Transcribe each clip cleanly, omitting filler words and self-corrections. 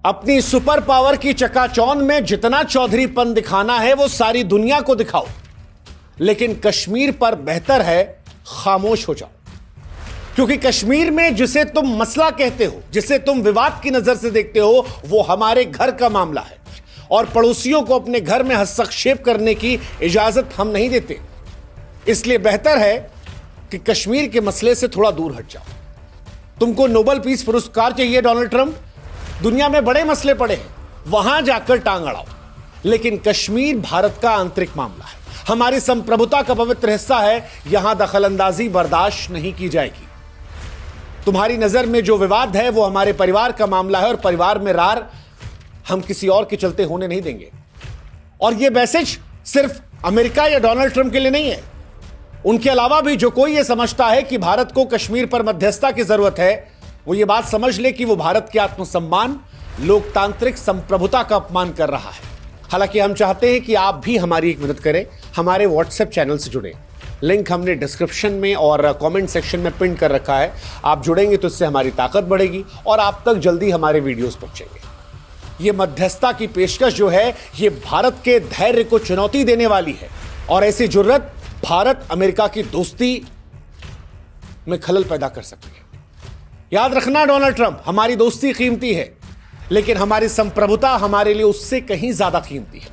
अपनी super power की चकाचौंध में जितना चौधरीपन दिखाना है वो सारी दुनिया को दिखाओ, लेकिन कश्मीर पर बेहतर है खामोश हो जाओ। क्योंकि कश्मीर में जिसे तुम मसला कहते हो, जिसे तुम विवाद की नजर से देखते हो, वो हमारे घर का मामला है और पड़ोसियों को अपने घर में हस्तक्षेप करने की इजाजत हम नहीं देते। इसलिए बेहतर है कि कश्मीर के मसले से थोड़ा दूर हट जाओ। तुमको नोबेल पीस पुरस्कार चाहिए डोनाल्ड ट्रंप, दुनिया में बड़े मसले पड़े हैं, वहां जाकर टांग अड़ाओ। लेकिन कश्मीर भारत का आंतरिक मामला है, हमारी संप्रभुता का पवित्र हिस्सा है, यहां दखलंदाजी बर्दाश्त नहीं की जाएगी। तुम्हारी नजर में जो विवाद है वो हमारे परिवार का मामला है और परिवार में रार हम किसी और के चलते होने नहीं देंगे। और यह मैसेज सिर्फ अमेरिका या डोनाल्ड ट्रंप के लिए नहीं है, उनके अलावा भी जो कोई यह समझता है कि भारत को कश्मीर पर मध्यस्थता की जरूरत है, वो ये बात समझ ले कि वो भारत के आत्मसम्मान, लोकतांत्रिक संप्रभुता का अपमान कर रहा है। हालांकि हम चाहते हैं कि आप भी हमारी एक मदद करें, हमारे व्हाट्सएप चैनल से जुड़े। लिंक हमने डिस्क्रिप्शन में और कमेंट सेक्शन में पिन कर रखा है। आप जुड़ेंगे तो इससे हमारी ताकत बढ़ेगी और आप तक जल्दी हमारे वीडियोस पहुंचेंगे। ये मध्यस्थता की पेशकश जो है, ये भारत के धैर्य को चुनौती देने वाली है और ऐसी जुर्रत भारत अमेरिका की दोस्ती में खलल पैदा कर सकती है। याद रखना डोनाल्ड ट्रंप, हमारी दोस्ती कीमती है, लेकिन हमारी संप्रभुता हमारे लिए उससे कहीं ज्यादा कीमती है।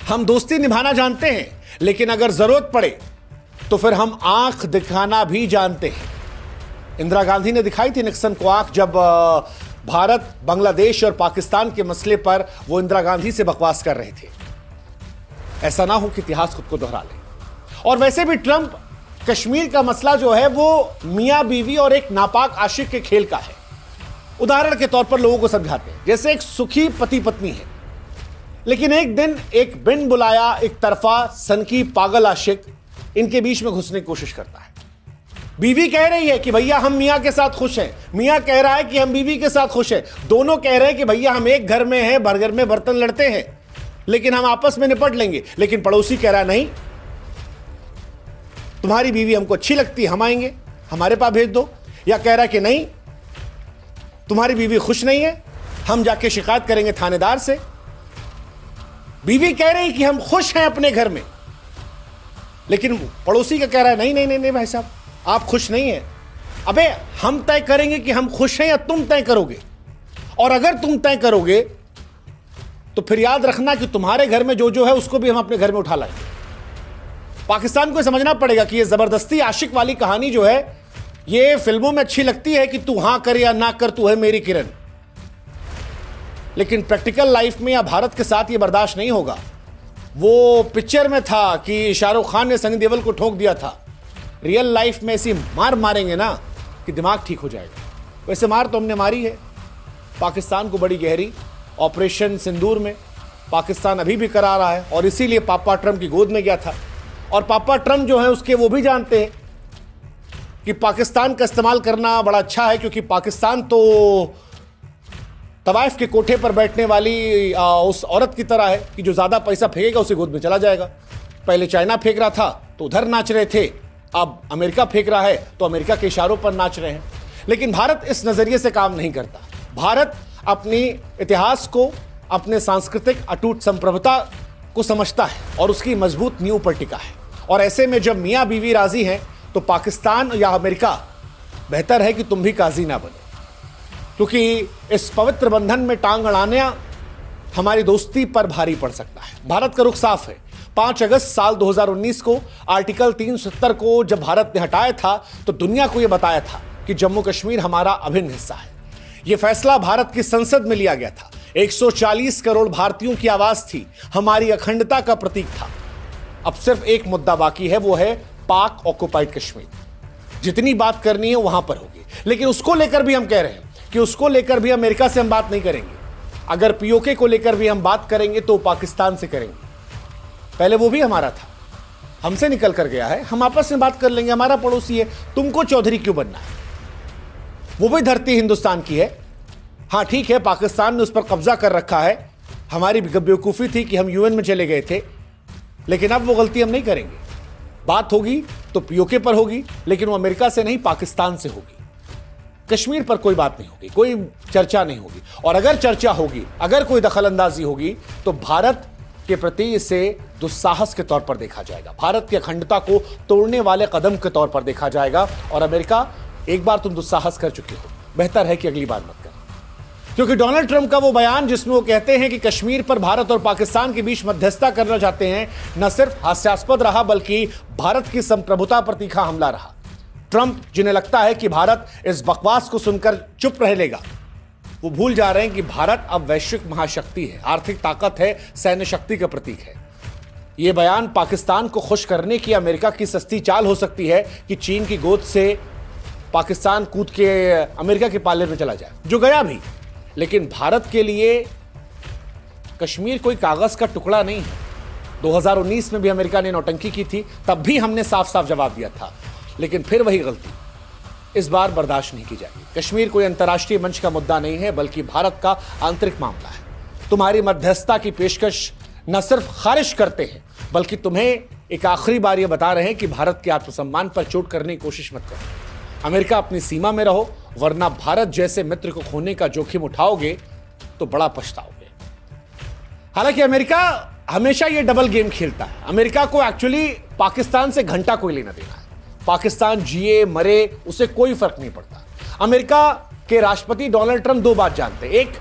हम दोस्ती निभाना जानते हैं, लेकिन अगर जरूरत पड़े तो फिर हम आंख दिखाना भी जानते हैं। इंदिरा गांधी ने दिखाई थी निक्सन को आंख, जब भारत, बांग्लादेश और पाकिस्तान के मसले पर वो इंदिरा गांधी से बकवास कर रहे थे। ऐसा ना हो कि इतिहास खुद को दोहरा ले। और वैसे भी ट्रंप कश्मीर का मसला जो है वो मियां बीवी और एक नापाक आशिक के खेल का है। उदाहरण के तौर पर लोगों को समझाते हैं, जैसे एक सुखी पति पत्नी है, लेकिन एक दिन एक बिन बुलाया, एक तरफा, सनकी पागल आशिक इनके बीच में घुसने की कोशिश करता है। बीवी कह रही है कि भैया हम मियां के साथ खुश हैं, मियां कह रहा है कि हम बीवी के साथ खुश हैं। दोनों कह रहे हैं कि भैया हम एक घर में हैं, घर में बर्तन लड़ते हैं, लेकिन हम आपस में निपट लेंगे। लेकिन पड़ोसी कह रहा है नहीं, तुम्हारी बीवी हमको अच्छी लगती है, हम आएंगे, हमारे पास भेज दो। या कह रहा है कि नहीं, तुम्हारी बीवी खुश नहीं है, हम जाके शिकायत करेंगे थानेदार से। बीवी कह रही कि हम खुश हैं अपने घर में, लेकिन पड़ोसी का कह रहा है नहीं नहीं नहीं नहीं भाई साहब, आप खुश नहीं हैं। अबे हम तय करेंगे कि हम खुश हैं या तुम तय करोगे? और अगर तुम तय करोगे तो फिर याद रखना कि तुम्हारे घर में जो है उसको भी हम अपने घर में उठा लाएंगे। पाकिस्तान को समझना पड़ेगा कि ये जबरदस्ती आशिक वाली कहानी जो है, ये फिल्मों में अच्छी लगती है कि तू हां कर या ना कर, तू है मेरी किरण, लेकिन प्रैक्टिकल लाइफ में या भारत के साथ ये बर्दाश्त नहीं होगा। वो पिक्चर में था कि शाहरुख खान ने सनी देओल को ठोक दिया था, रियल लाइफ में ऐसी मार मारेंगे ना कि दिमाग ठीक हो जाएगा। वैसे मार तो हमने मारी है पाकिस्तान को बड़ी गहरी। ऑपरेशन सिंदूर में पाकिस्तान अभी भी करा रहा है और इसीलिए पापा ट्रंप की गोद में गया था। और पापा ट्रंप जो है उसके वो भी जानते हैं कि पाकिस्तान का इस्तेमाल करना बड़ा अच्छा है, क्योंकि पाकिस्तान तो तवाइफ के कोठे पर बैठने वाली उस औरत की तरह है कि जो ज़्यादा पैसा फेंकेगा उसे गोद में चला जाएगा। पहले चाइना फेंक रहा था तो उधर नाच रहे थे, अब अमेरिका फेंक रहा है तो अमेरिका के इशारों पर नाच रहे हैं। लेकिन भारत इस नज़रिए से काम नहीं करता। भारत अपनी इतिहास को, अपने सांस्कृतिक अटूट संप्रभुता को समझता है और उसकी मजबूत नींव पर टिका है। और ऐसे में जब मियाँ बीवी राजी हैं तो पाकिस्तान या अमेरिका, बेहतर है कि तुम भी काजी ना बनो, क्योंकि इस पवित्र बंधन में टांग अड़ाना हमारी दोस्ती पर भारी पड़ सकता है। भारत का रुख साफ है। 5 अगस्त साल 2019 को आर्टिकल 370 को जब भारत ने हटाया था तो दुनिया को यह बताया था कि जम्मू कश्मीर हमारा अभिन्न हिस्सा है। यह फैसला भारत की संसद में लिया गया था। 140 करोड़ भारतीयों की आवाज थी, हमारी अखंडता का प्रतीक था। अब सिर्फ एक मुद्दा बाकी है, वो है पाक ऑक्युपाइड कश्मीर। जितनी बात करनी है वहां पर होगी, लेकिन उसको लेकर भी हम कह रहे हैं कि उसको लेकर भी अमेरिका से हम बात नहीं करेंगे। अगर पीओके को लेकर भी हम बात करेंगे तो पाकिस्तान से करेंगे। पहले वो भी हमारा था, हमसे निकल कर गया है, हम आपस में बात कर लेंगे, हमारा पड़ोसी है, तुमको चौधरी क्यों बनना है? वो भी धरती हिंदुस्तान की है। हाँ ठीक है, पाकिस्तान ने उस पर कब्जा कर रखा है, हमारी बेवकूफ़ी थी कि हम यूएन में चले गए थे, लेकिन अब वो गलती हम नहीं करेंगे। बात होगी तो पीओके पर होगी, लेकिन वो अमेरिका से नहीं, पाकिस्तान से होगी। कश्मीर पर कोई बात नहीं होगी, कोई चर्चा नहीं होगी। और अगर चर्चा होगी, अगर कोई दखलंदाजी होगी, तो भारत के प्रति इसे दुस्साहस के तौर पर देखा जाएगा, भारत की अखंडता को तोड़ने वाले कदम के तौर पर देखा जाएगा। और अमेरिका, एक बार तुम दुस्साहस कर चुके हो, बेहतर है कि अगली बार मत करो। क्योंकि डोनाल्ड ट्रंप का वो बयान जिसमें वो कहते हैं कि कश्मीर पर भारत और पाकिस्तान के बीच मध्यस्थता करना चाहते हैं, न सिर्फ हास्यास्पद रहा बल्कि भारत की संप्रभुता पर तीखा हमला रहा। ट्रंप, जिन्हें लगता है कि भारत इस बकवास को सुनकर चुप रह लेगा, वो भूल जा रहे हैं कि भारत अब वैश्विक महाशक्ति है, आर्थिक ताकत है, सैन्य शक्ति का प्रतीक है। यह बयान पाकिस्तान को खुश करने की अमेरिका की सस्ती चाल हो सकती है कि चीन की गोद से पाकिस्तान कूद के अमेरिका के पाले में चला जाए, जो गया भी। लेकिन भारत के लिए कश्मीर कोई कागज का टुकड़ा नहीं है। 2019 में भी अमेरिका ने नौटंकी की थी, तब भी हमने साफ साफ जवाब दिया था, लेकिन फिर वही गलती इस बार बर्दाश्त नहीं की जाएगी। कश्मीर कोई अंतर्राष्ट्रीय मंच का मुद्दा नहीं है, बल्कि भारत का आंतरिक मामला है। तुम्हारी मध्यस्थता की पेशकश न सिर्फ खारिज करते हैं, बल्कि तुम्हें एक आखिरी बार यह बता रहे हैं कि भारत के आत्मसम्मान पर चोट करने की कोशिश मत करो। अमेरिका, अपनी सीमा में रहो, वरना भारत जैसे मित्र को खोने का जोखिम उठाओगे तो बड़ा पछताओगे। हालांकि अमेरिका हमेशा ये डबल गेम खेलता है। अमेरिका को एक्चुअली पाकिस्तान से घंटा कोई लेना देना है। पाकिस्तान जिए मरे उसे कोई फर्क नहीं पड़ता। अमेरिका के राष्ट्रपति डोनाल्ड ट्रंप दो बात जानते हैं। एक,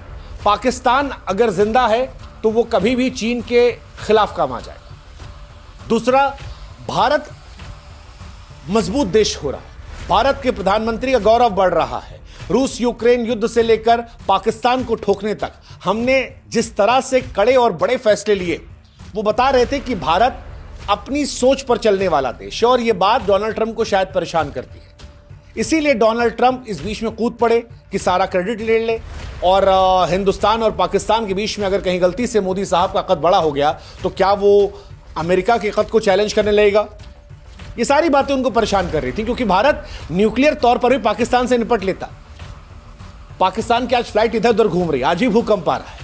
पाकिस्तान अगर जिंदा है तो वो कभी भी चीन के खिलाफ काम आ जाएगा। दूसरा, भारत मजबूत देश हो रहा है, भारत के प्रधानमंत्री का गौरव बढ़ रहा है। रूस यूक्रेन युद्ध से लेकर पाकिस्तान को ठोकने तक हमने जिस तरह से कड़े और बड़े फैसले लिए, वो बता रहे थे कि भारत अपनी सोच पर चलने वाला देश है। और यह बात डोनाल्ड ट्रंप को शायद परेशान करती है। इसीलिए डोनाल्ड ट्रंप इस बीच में कूद पड़े कि सारा क्रेडिट ले ले। और हिंदुस्तान और पाकिस्तान के बीच में अगर कहीं गलती से मोदी साहब का कद बड़ा हो गया तो क्या वो अमेरिका के कद को चैलेंज करने लगेगा। ये सारी बातें उनको परेशान कर रही थी, क्योंकि भारत न्यूक्लियर तौर पर भी पाकिस्तान से निपट लेता। पाकिस्तान की आज फ्लाइट इधर उधर घूम रही, आज ही भूकंप आ रहा है।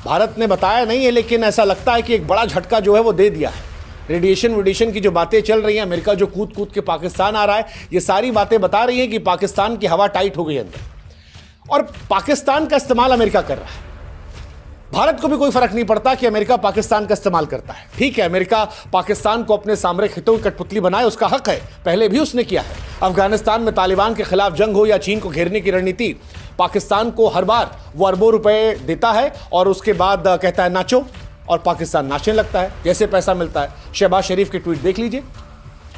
भारत ने बताया नहीं है, लेकिन ऐसा लगता है कि एक बड़ा झटका जो है वो दे दिया है। रेडिएशन की जो बातें चल रही हैं, अमेरिका जो कूद कूद के पाकिस्तान आ रहा है, ये सारी बातें बता रही हैं कि पाकिस्तान की हवा टाइट हो गई अंदर। और पाकिस्तान का इस्तेमाल अमेरिका कर रहा है। भारत को भी कोई फर्क नहीं पड़ता कि अमेरिका पाकिस्तान का इस्तेमाल करता है। ठीक है, अमेरिका पाकिस्तान को अपने सामरिक हितों की कठपुतली बनाए, उसका हक है, पहले भी उसने किया है। अफगानिस्तान में तालिबान के खिलाफ जंग हो या चीन को घेरने की रणनीति, पाकिस्तान को हर बार वो अरबों रुपए देता है और उसके बाद कहता है नाचो, और पाकिस्तान नाचने लगता है जैसे पैसा मिलता है। शहबाज शरीफ के ट्वीट देख लीजिए,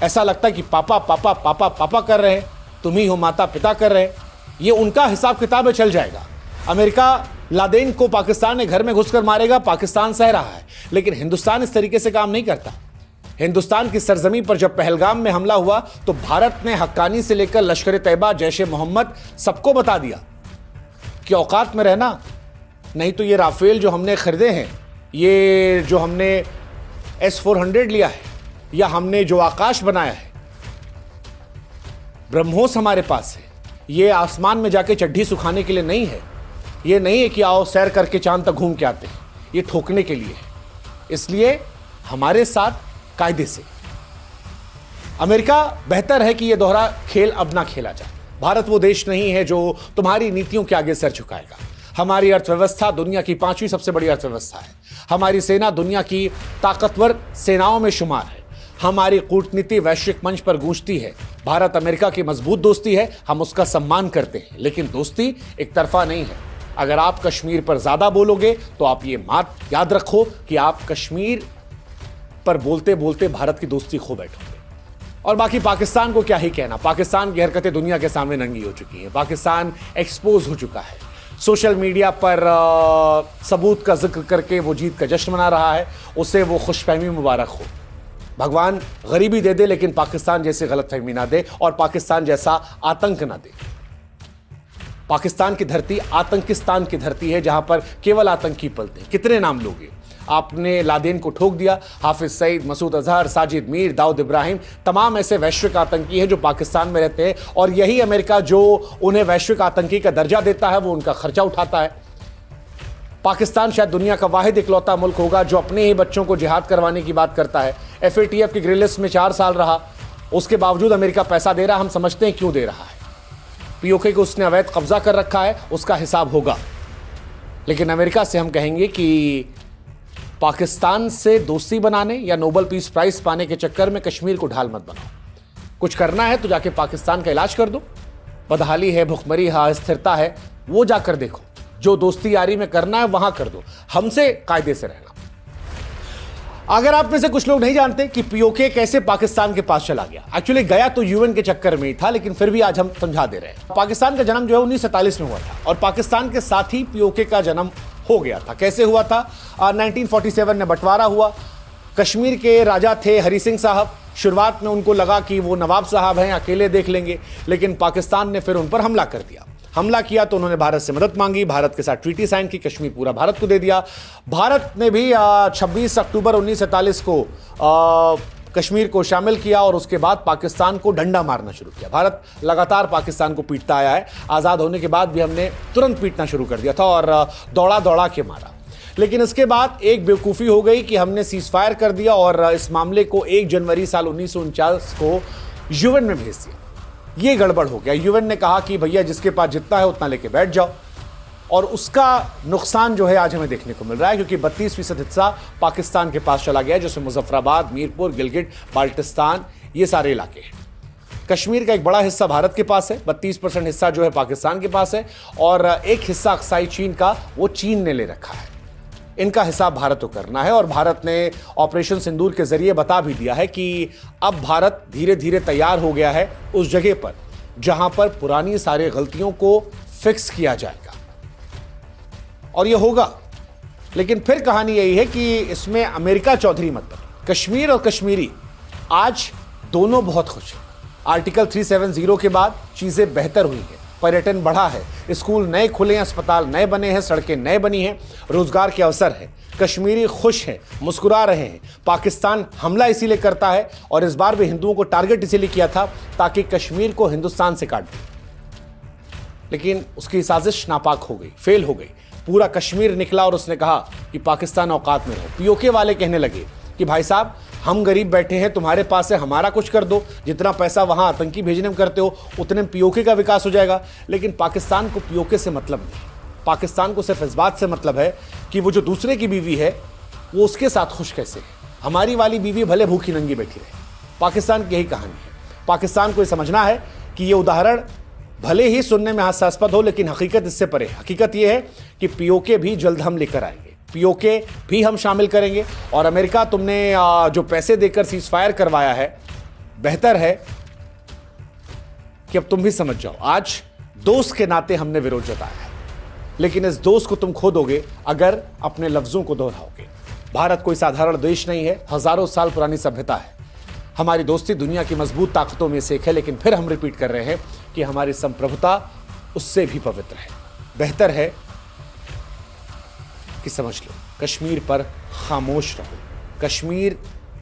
ऐसा लगता है कि पापा पापा पापा पापा कर रहे हैं, तुम ही हो माता पिता कर रहे हैं। ये उनका हिसाब किताब में चल जाएगा। अमेरिका लादेन को पाकिस्तान में घर में घुसकर मारेगा, पाकिस्तान सह रहा है, लेकिन हिंदुस्तान इस तरीके से काम नहीं करता। हिंदुस्तान की सरजमी पर जब पहलगाम में हमला हुआ तो भारत ने हक्कानी से लेकर लश्कर तैयबा, जैश ए मोहम्मद सबको बता दिया कि औकात में रहना, नहीं तो ये राफेल जो हमने खरीदे हैं, ये जो हमने S-400 लिया है, या हमने जो आकाश बनाया है, ब्रह्मोस हमारे पास है, ये आसमान में जाके चड्ढी सुखाने के लिए नहीं है। ये नहीं है कि आओ सैर करके चांद तक घूम के आते हैं, ये ठोकने के लिए है। इसलिए हमारे साथ कायदे से। अमेरिका, बेहतर है कि यह दोहरा खेल अब ना खेला जाए। भारत वो देश नहीं है जो तुम्हारी नीतियों के आगे सर झुकाएगा। हमारी अर्थव्यवस्था दुनिया की 5वीं सबसे बड़ी अर्थव्यवस्था है। हमारी सेना दुनिया की ताकतवर सेनाओं में शुमार है। हमारी कूटनीति वैश्विक मंच पर गूंजती है। भारत अमेरिका की मजबूत दोस्ती है, हम उसका सम्मान करते हैं, लेकिन दोस्ती एक तरफा नहीं है। अगर आप कश्मीर पर ज्यादा बोलोगे तो आप ये बात याद रखो कि आप कश्मीर पर बोलते बोलते भारत की दोस्ती खो बैठोगे। और बाकी पाकिस्तान को क्या ही कहना, पाकिस्तान की हरकतें दुनिया के सामने नंगी हो चुकी हैं। पाकिस्तान एक्सपोज हो चुका है। सोशल मीडिया पर सबूत का जिक्र करके वो जीत का जश्न मना रहा है। उसे वो खुशफहमी मुबारक हो। भगवान गरीबी दे दे, लेकिन पाकिस्तान जैसी गलतफहमी ना दे और पाकिस्तान जैसा आतंक ना दे। पाकिस्तान की धरती आतंकिस्तान की धरती है, जहां पर केवल आतंकी पलते हैं। कितने नाम लोगे? आपने लादेन को ठोक दिया, हाफिज सईद, मसूद अजहर, साजिद मीर, दाऊद इब्राहिम, तमाम ऐसे वैश्विक आतंकी हैं जो पाकिस्तान में रहते हैं। और यही अमेरिका जो उन्हें वैश्विक आतंकी का दर्जा देता है, वो उनका खर्चा उठाता है। पाकिस्तान शायद दुनिया का वाहिद इकलौता मुल्क होगा जो अपने ही बच्चों को जिहाद करवाने की बात करता है। FATF की ग्रे लिस्ट में 4 साल रहा, उसके बावजूद अमेरिका पैसा दे रहा है। हम समझते हैं क्यों दे रहा है। पीओके को उसने अवैध कब्जा कर रखा है, उसका हिसाब होगा। लेकिन अमेरिका से हम कहेंगे कि पाकिस्तान से दोस्ती बनाने या नोबेल पीस प्राइज पाने के चक्कर में कश्मीर को ढाल मत बनाओ। कुछ करना है तो जाके पाकिस्तान का इलाज कर दो। बदहाली है, भुखमरी है, अस्थिरता है, वो जाकर देखो। जो दोस्ती यारी में करना है वहां कर दो, हमसे कायदे से रहना। अगर आप में से कुछ लोग नहीं जानते कि पीओके कैसे पाकिस्तान के पास चला गया, एक्चुअली गया तो यूएन के चक्कर में ही था, लेकिन फिर भी आज हम समझा दे रहे हैं। पाकिस्तान का जन्म जो है 1947 में हुआ था और पाकिस्तान के साथ ही पीओके का जन्म हो गया था। कैसे हुआ था? 1947 में बंटवारा हुआ। कश्मीर के राजा थे हरी सिंह साहब। शुरुआत में उनको लगा कि वो नवाब साहब हैं, अकेले देख लेंगे, लेकिन पाकिस्तान ने फिर उन पर हमला कर दिया। हमला किया तो उन्होंने भारत से मदद मांगी, भारत के साथ ट्रीटी साइन की, कश्मीर पूरा भारत को दे दिया। भारत ने भी 26 अक्टूबर 1947 को कश्मीर को शामिल किया और उसके बाद पाकिस्तान को डंडा मारना शुरू किया। भारत लगातार पाकिस्तान को पीटता आया है। आज़ाद होने के बाद भी हमने तुरंत पीटना शुरू कर दिया था और दौड़ा दौड़ा के मारा। लेकिन इसके बाद एक बेवकूफ़ी हो गई कि हमने सीज फायर कर दिया और इस मामले को 1 जनवरी साल 1949 को यूएन में भेज दिया। ये गड़बड़ हो गया। यूएन ने कहा कि भैया जिसके पास जितना है उतना लेके बैठ जाओ, और उसका नुकसान जो है आज हमें देखने को मिल रहा है, क्योंकि 32% हिस्सा पाकिस्तान के पास चला गया, जैसे मुजफ्फराबाद, मीरपुर, गिलगिट, बाल्टिस्तान, ये सारे इलाके हैं। कश्मीर का एक बड़ा हिस्सा भारत के पास है, 32% हिस्सा जो है पाकिस्तान के पास है, और एक हिस्सा अक्साई चीन का, वो चीन ने ले रखा है। इनका हिसाब भारत को करना है और भारत ने ऑपरेशन सिंदूर के जरिए बता भी दिया है कि अब भारत धीरे धीरे तैयार हो गया है उस जगह पर जहां पर पुरानी सारी गलतियों को फिक्स किया जाएगा, और ये होगा। लेकिन फिर कहानी यही है कि इसमें अमेरिका चौधरी मत बने। कश्मीर और कश्मीरी आज दोनों बहुत खुश हैं। आर्टिकल 370 के बाद चीजें बेहतर हुई हैं, पर्यटन बढ़ा है, स्कूल नए खुले हैं, अस्पताल नए बने हैं, सड़कें नए बनी हैं, रोजगार के अवसर है। कश्मीरी खुश हैं, मुस्कुरा रहे हैं। पाकिस्तान हमला इसीलिए करता है और इस बार भी हिंदुओं को टारगेट इसीलिए किया था ताकि कश्मीर को हिंदुस्तान से काट दे, लेकिन उसकी साजिश नापाक हो गई, फेल हो गई। पूरा कश्मीर निकला और उसने कहा कि पाकिस्तान औकात में रहो। पीओके वाले कहने लगे कि भाई साहब हम गरीब बैठे हैं, तुम्हारे पास है, हमारा कुछ कर दो। जितना पैसा वहां आतंकी भेजने में करते हो उतने में पीओके का विकास हो जाएगा। लेकिन पाकिस्तान को पीओके से मतलब नहीं। पाकिस्तान को सिर्फ इस बात से मतलब है कि वो जो दूसरे की बीवी है वो उसके साथ खुश कैसे है। हमारी वाली बीवी भले भूखी नंगी बैठी रहे। पाकिस्तान की यही कहानी है। पाकिस्तान को ये समझना है कि ये उदाहरण भले ही सुनने में हास्यास्पद हो, लेकिन हकीकत इससे परे। हकीकत ये है कि पीओके भी जल्द हम लेकर आएंगे, पीओके भी हम शामिल करेंगे। और अमेरिका, तुमने जो पैसे देकर सीज फायर करवाया है, बेहतर है कि अब तुम भी समझ जाओ। आज दोस्त के नाते हमने विरोध जताया है, लेकिन इस दोस्त को तुम खो दोगे अगर अपने लफ्जों को दोहराओगे। भारत कोई साधारण देश नहीं है, हजारों साल पुरानी सभ्यता है। हमारी दोस्ती दुनिया की मजबूत ताकतों में से एक है, लेकिन फिर हम रिपीट कर रहे हैं कि हमारी संप्रभुता उससे भी पवित्र है। बेहतर है कि समझ लो, कश्मीर पर खामोश रहो। कश्मीर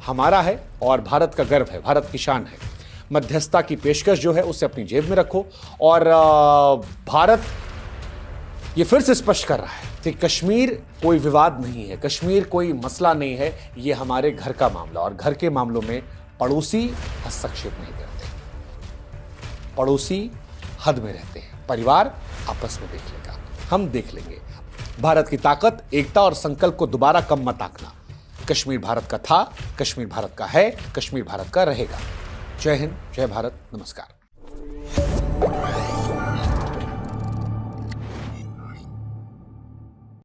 हमारा है और भारत का गर्व है, भारत की शान है। मध्यस्थता की पेशकश जो है उसे अपनी जेब में रखो। और भारत ये फिर से स्पष्ट कर रहा है कि कश्मीर कोई विवाद नहीं है, कश्मीर कोई मसला नहीं है, ये हमारे घर का मामला। और घर के मामलों में पड़ोसी हस्तक्षेप नहीं करते, पड़ोसी हद में रहते हैं। परिवार आपस में देख लेगा, हम देख लेंगे। भारत की ताकत, एकता और संकल्प को दोबारा कम मत आंकना। कश्मीर भारत का था, कश्मीर भारत का है, कश्मीर भारत का रहेगा। जय हिंद, जय भारत, नमस्कार।